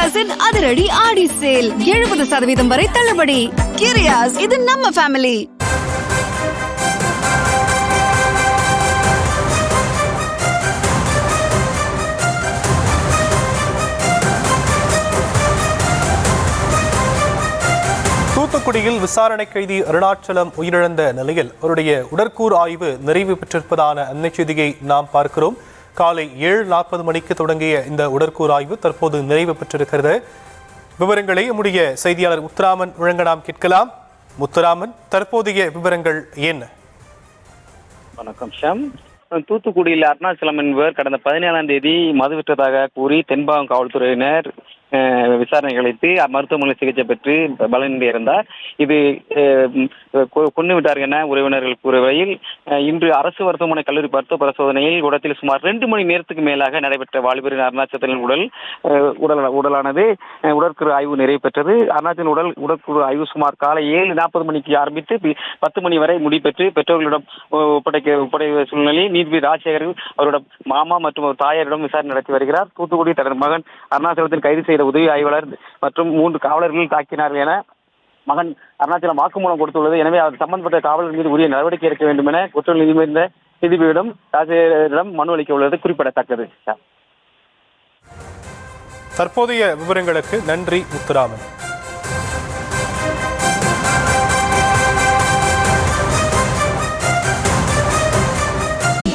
கிரியாஸின் அதிரடி ஆடி சேல் 70% வரை தள்ளுபடி. கிரியாஸ், இது நம்ம ஃபேமிலி. தூத்துக்குடியில் விசாரணை கைதி அருணாச்சலம் உயிரிழந்த நிலையில் அவருடைய உடற்கூறு ஆய்வு நிறைவு பெற்றிருப்பதான அன்னை செய்தியை நாம் பார்க்கிறோம். காலை 7:40 மணிக்கு தொடங்கிய இந்த உடற்கூறு ஆய்வு தற்போது நிறைவு பெற்றிருக்கிறது. விவரங்களை நம்முடைய செய்தியாளர் முத்துராமன் வழங்க நாம் கேட்கலாம். முத்துராமன், தற்போதைய விவரங்கள் என்ன? வணக்கம் ஷாம். தூத்துக்குடியில் அருணாச்சலம் என்பவர் கடந்த 17ஆம் தேதி மது விற்றதாக கூறி தென்பாகம் காவல்துறையினர் விசாரணை அளித்து மருத்துவமனை சிகிச்சை பெற்று பலனின்றி இருந்தார். இது கொண்டு விட்டார்கள் என உறவினர்கள் கூறுகையில், இன்று அரசு மருத்துவமனை கல்லூரி மருத்துவ பரிசோதனையில் உடத்தில் சுமார் 2 மணி நேரத்துக்கு மேலாக நடைபெற்ற வாலிபரின் அருணாச்சலத்தின் உடலானது உடற்கூறு ஆய்வு நிறைவு பெற்றது. அருணாச்சலின் உடற்கூறு ஆய்வு சுமார் காலை 7:40 மணிக்கு ஆரம்பித்து 10 மணி வரை முடிபெற்று பெற்றோர்களிடம் ஒப்படைக்க சூழ்நிலையில் நீதிபதி ராஜசேகர் அவரோட மாமா மற்றும் ஒரு தாயாரிடம் விசாரணை நடத்தி வருகிறார். தூத்துக்குடி தனது மகன் அருணாச்சலத்தின் கைது செய்த உதவி ஆய்வாளர் மற்றும் 3 காவலர்கள் தாக்கினார்கள் என மகன் அருணாச்சலம் வாக்குமூலம் கொடுத்துள்ளது. எனவே அவர் சம்பந்தப்பட்ட காவலர் மீது உரிய நடவடிக்கை எடுக்க வேண்டும் என குற்றவியல் நீதிபதியிடம் ராஜசேகரிடம் மனு அளிக்க உள்ளது குறிப்பிடத்தக்கது. தற்போதைய விவரங்களுக்கு நன்றி முத்துராமன்.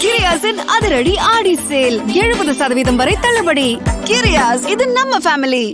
கிரியாஸின் அதிரடி ஆடி சேல் 70% வரை தள்ளுபடி. கிரியாஸ், இது நம்ம ஃபேமிலி.